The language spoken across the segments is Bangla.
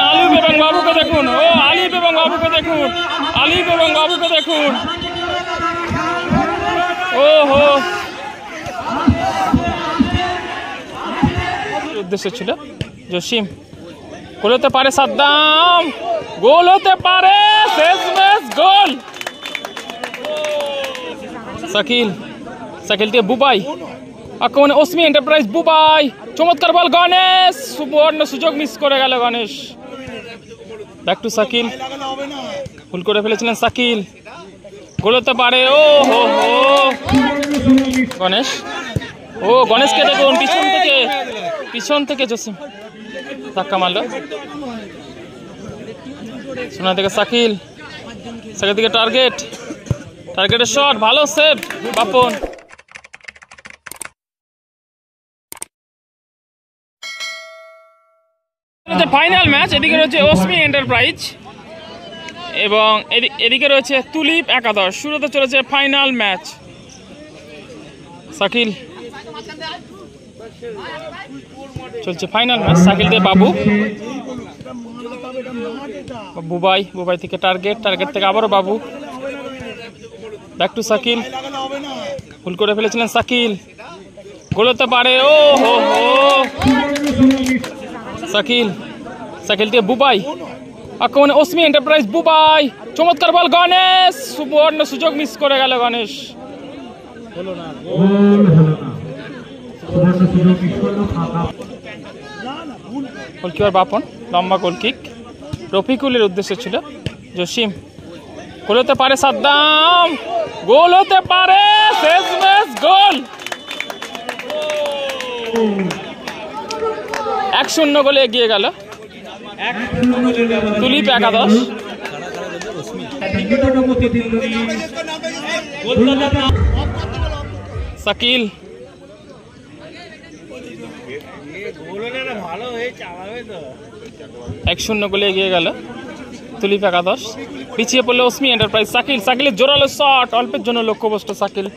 আলিফ এবং বাবুকে দেখুন, ও আলিফ এবং বাবুকে দেখুন, আলিফ এবং বাবুকে দেখুন। ও হো, উদ্দেশ্য ছিল জসিম, গোল হতে পারে সাদ্দাম, গোল হতে পারে, শেষ ম্যাচ গোল। শাকিল, শাকিল দিয়ে বুবাই, আক্রমণে ওসমি এন্টারপ্রাইজ, বুবাই, চমৎকার বল, গণেশ, সুবর্ণ সুযোগ মিস করে গেল গণেশ। ব্যাক টু শাকিল, ভুল করে ফেলেছিলেন শাকিল, গোল হতে পারে, ও হো হো, গণেশ, ও গণেশকে দেখুন পিছন থেকে জসিম ধাক্কা মারল। সোনা থেকে শাকিল, শাকিল থেকে টার্গেটের শট, ভালো সেভ বাপন। ফাইনাল ম্যাচ, এদিকে রয়েছে ওসমি এন্টারপ্রাইজ এবং এদিকে রয়েছে তুলিপ একাদশ। শুরুতে চলেছে ফাইনাল ম্যাচ। শাকিল, চলছে ফাইনাল ম্যাচ, শাকিল দিয়ে বাবু, বুবাই থেকে টার্গেট থেকে আবারও বাবু, ব্যাক টু শাকিল, ভুল করে ফেলেছিলেন শাকিল, গোল হতে পারে, ও হো হো, শাকিল দিয়ে বুবাই, আক্রমণে ওসমি এন্টারপ্রাইজ, বুবাই, চমৎকার বল, গণেশ, সুবর্ণ সুযোগ মিস করে গেল গণেশ। গোলকিপার বাপন, লম্বা গোল কিক, রফিকুলের উদ্দেশ্য ছিল জসিম, গোল হতে পারে সাদ্দাম, গোল হতে পারে, শেষ ম্যাচ গোল। 1-0 গোলে এগিয়ে গেল তুলিপ একাদশ। শাকিল, 1-0 গোলে এগিয়ে গেল তুলিপ একাদশ। পিছিয়ে পড়লো ওসমি এন্টারপ্রাইজ। শাকিলের জোরালো শট, অল্পের জন্য লক্ষ্যভ্রষ্ট শাকিল।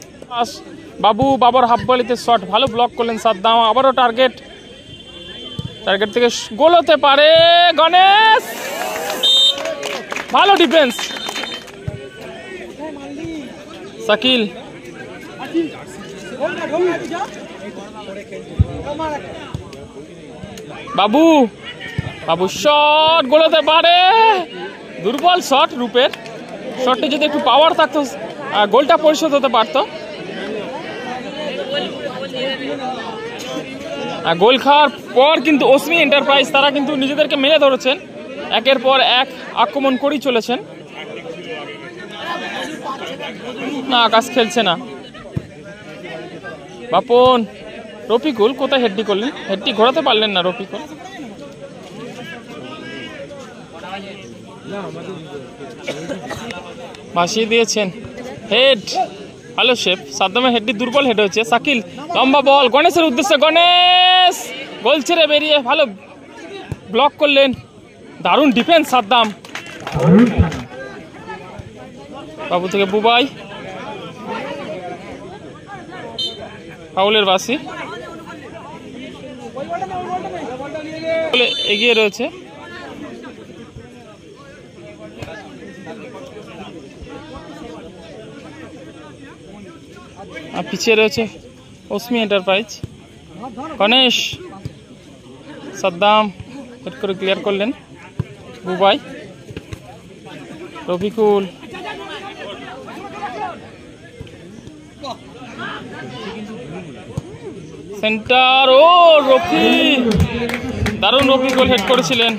বাবুর হাফ ভলিতে শট, ভালো ব্লক করলেন সাদ্দাম, আবারও টার্গেট থেকে গোল হতে পারে, গণেশ, ভালো ডিফেন্স। শাকিল, বাবু শট, গোল হতে পারে, দুর্বল শট রূপের, শটটি যদি একটু পাওয়ার থাকতো গোলটা পরিশোধ হতে পারত। গোল খাওয়ার পর কিন্তু ওসমি এন্টারপ্রাইজ তারা কিন্তু নিজেদেরকে মেলে ধরেছেন, একের পর এক আক্রমণ করেই চলেছেন। না, আকাশ খেলছে না, বাপন, রফিকুল কোথায় হেডটি করলেন, হেডটি ঘোরাতে পারলেন না রফিকুল। ভাসিয়ে দিয়েছেন, হেড, ভালো শেপ, সাদ্দামের হেডটি দুর্বল হেড হয়েছে। শাকিল, লম্বা বল, গণেশের উদ্দেশ্যে, গণেশ, গোল ছেড়ে বেরিয়ে ভালো ব্লক করলেন, দারুণ ডিফেন্স সাদ্দাম। বাবু থেকে বুবাই, ফাউলের বাসি, এগিয়ে রয়েছে। আর পিছিয়ে রয়েছে ওসমি এন্টারপ্রাইজ। গণেশ, সাদ্দাম হেড করে ক্লিয়ার করলেন, বুবাই, রফিকুল, সেন্টার, ও রফি, দারুণ রফিকুল হেড করেছিলেন।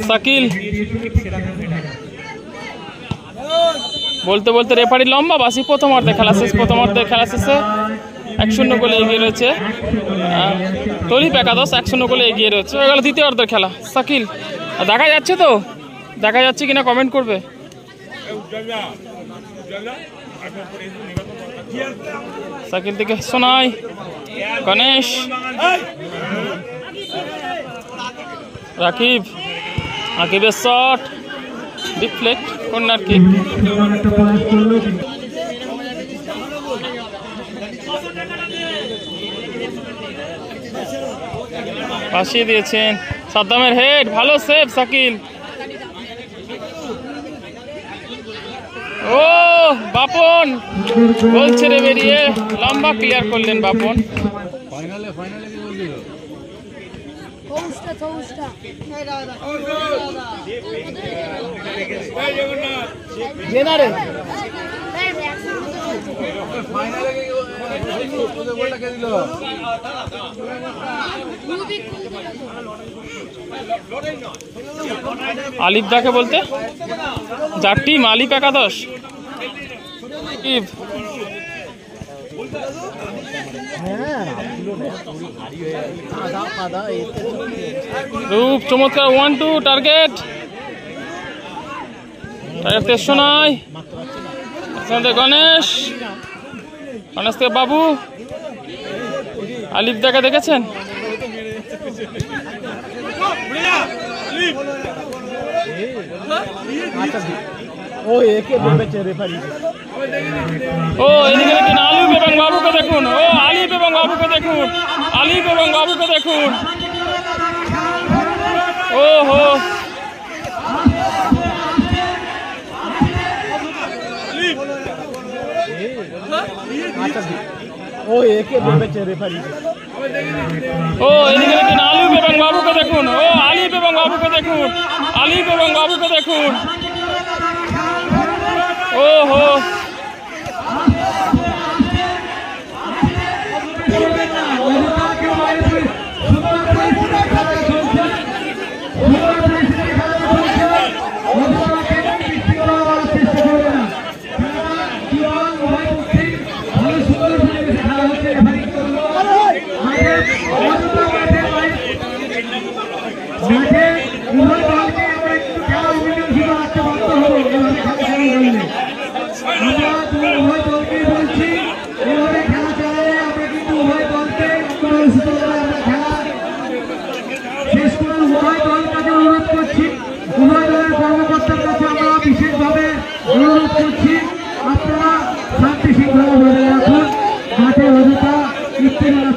শাকিল, বলতে রেফারি লম্বা বাসি, প্রথমার্ধে খেলা শেষে 1-0 গোলে এগিয়ে রয়েছে তুলিপ একাদশ, 1-0 গোলে এগিয়ে রয়েছে। হয়ে গেল দ্বিতীয় অর্ধের খেলা। শাকিল, দেখা যাচ্ছে কিনা কমেন্ট করবে। শাকিল থেকে সোনাই, গণেশ, রাকিবের শট, ডিফ্লেক্ট, কর্নার কিক। পাশিয়ে দিয়েছেন সাদ্দামের হেড, ভালো সেভ শাকিল। ও বাপন গোল ছেড়ে বেরিয়ে লম্বা ক্লিয়ার করলেন বাপন। আলিফ দাকে বলতে যার টিম আলিফ একাদশ। রূপ চমৎকার 1-2 টার্গেট, তেরশো নয় গণেশ, গণেশ থেকে বাবু। আলিফ দাকে দেখেছেন, ও এদিকে দেখুন আলিফ এবং বাবুকে দেখুন, ও আলিফ এবং বাবুকে দেখুন, আলিফ এবং বাবুকে দেখুন। ও হো ও এদিকে দেখুন আলিফ এবং বাবুকে দেখুন, ও আলিফ এবং বাবুকে দেখুন, আলিফ এবং বাবুকে দেখুন। ও হো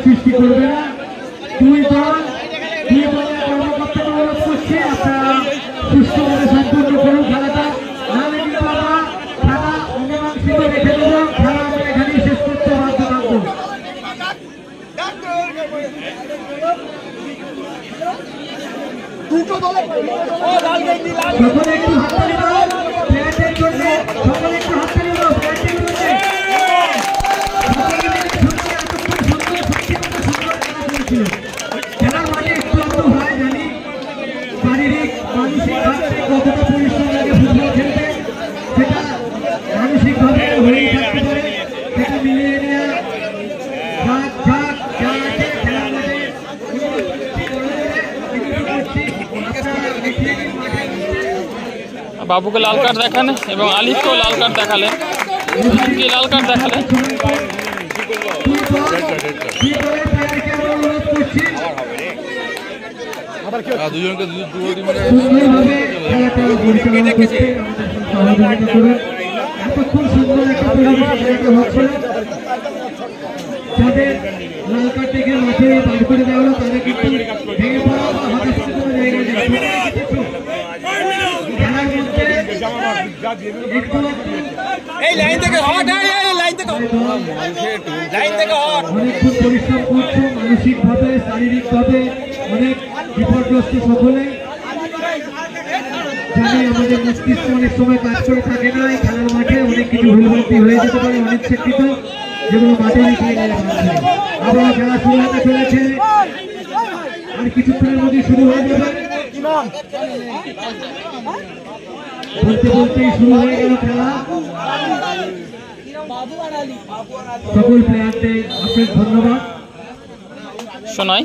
সৃষ্টি করবে না। দুই দল কর্মকর্তাকে অনুরোধ করছি আপনারা সুষ্ঠুভাবে সম্পূর্ণ করুন খেলাটা, নাহলে কিন্তু আমরা খেলা অমীমাংসিত রেখে দেব, খেলা আমরা এখানেই শেষ করতে বাধ্য থাকবো। সকলে একটু হাততালি দাও প্লেয়ারদের জন্য, সকলে একটু হাততালি দাও প্লেয়ারদের জন্য। খেলার মাঠে একটু আমরা হয় জানি শারীরিক মানসিকভাবে কতটা পরিশ্রম লাগে ফুটবল খেলতে, সেটা মানসিকভাবে হয়েই থাকতে পারে, সেটা মিলিয়ে নেওয়া যা আছে খেলার মাঠে বাবুকে লাল কার্ড দেখান এবং আলিফকেও লাল কার্ড দেখালেন, লাল কার্ড দেখালেন। দুজনকে এতক্ষণ সুন্দর একটা যাদের লাল কার্ড দেখে মাঠে বার করে দেওয়া হলো তাদের কিন্তু ভেঙে পড়া বা হতাশ কোনো জায়গায় খেলার মধ্যে অনেকক্ষণ পরিশ্রম করছো মানসিকভাবে শারীরিকভাবে, অনেক বিপর্যস্ত সকলেই জানি। আমাদের মস্তিষ্ক অনেক সময় কাজ করে থাকে না, এই খেলার মাঠে অনেক কিছু ভুলভ্রান্তি হয়ে যেতে পারে, অনেক চেষ্টিত যেগুলো মাঠে লিখিয়ে নেওয়া হচ্ছে। আবার খেলা শুরু হতে চলেছে, আর কিছুক্ষণের মধ্যে শুরু হয়ে যাবে। বলতে বলতেই শুরু হয়ে গেল খেলা। সকল প্লেয়ারদের অশেষ ধন্যবাদ। শোনাই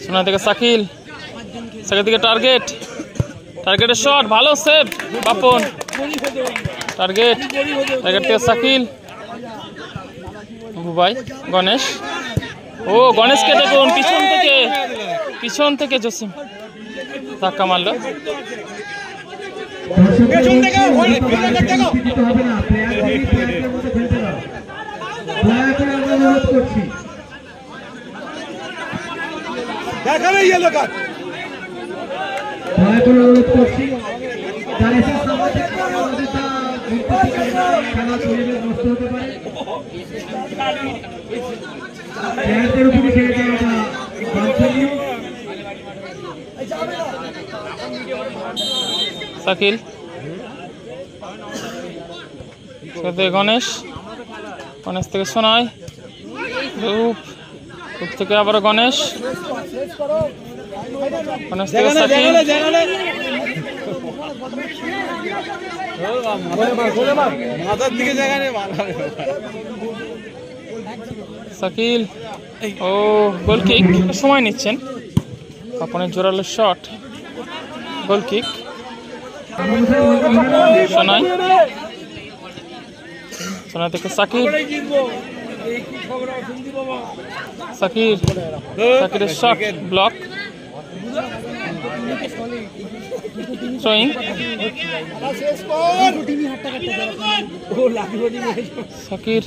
শোনা থেকে শাকিল, শাকিল থেকে টার্গেট, টার্গেটের শট, ভালো সেভ বাপন, টার্গেট, টার্গেট থেকে শাকিল, বুবাই, গণেশ। ও গণেশকে দেখুন পিছন থেকে জসিম ধাক্কা মারল। অনুরোধ করছি খেলা পরিবেশ নষ্ট হতে পারে প্লেয়ারদের উপরে খেলে যাওয়াটা বাঞ্ছনীয়। শাকিল গণেশ, গণেশ থেকে সোনাই, রূপ, রূপ থেকে আবার গণেশ, গণেশ থেকে শাকিল, শাকিল ও গোল কিক, সময় নিচ্ছেন আপনের জোরালো shot, goal kick. Sonai, Sonai থেকে সাকিব, সাকির, সাকিরের শট ব্লক, থ্রোয়িং, সাকির।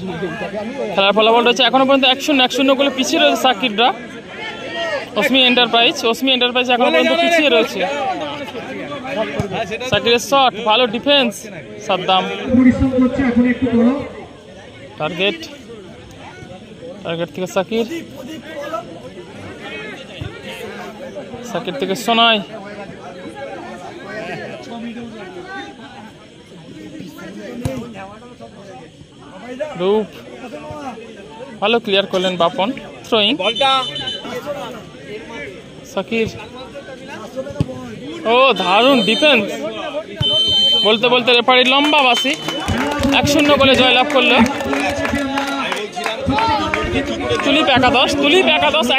খেলার ফলাফল রয়েছে এখনো পর্যন্ত 1-0 গোলে পিছিয়ে রয়েছে সাকিররা। অসমি এন্টারপ্রাইজ এখনো পর্যন্ত পিছিয়ে রয়েছে। সাকিরের শট, ভালো ডিফেন্স সাদ্দাম, টার্গেট, টার্গেট থেকে সাকির, সাকির থেকে সোনাই, রূপ, ভালো ক্লিয়ার করলেন বাপন, থ্রোয়িং, সাকির, ও দারুণ ডিফেন্স, বলতে বলতে রেফারি লম্বা বাসি, 1-0 গোলে জয়লাভ করলো তুলিপ একাদশ,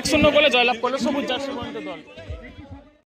1-0 গোলে জয়লাভ করলো সবুজ জার্সি দল।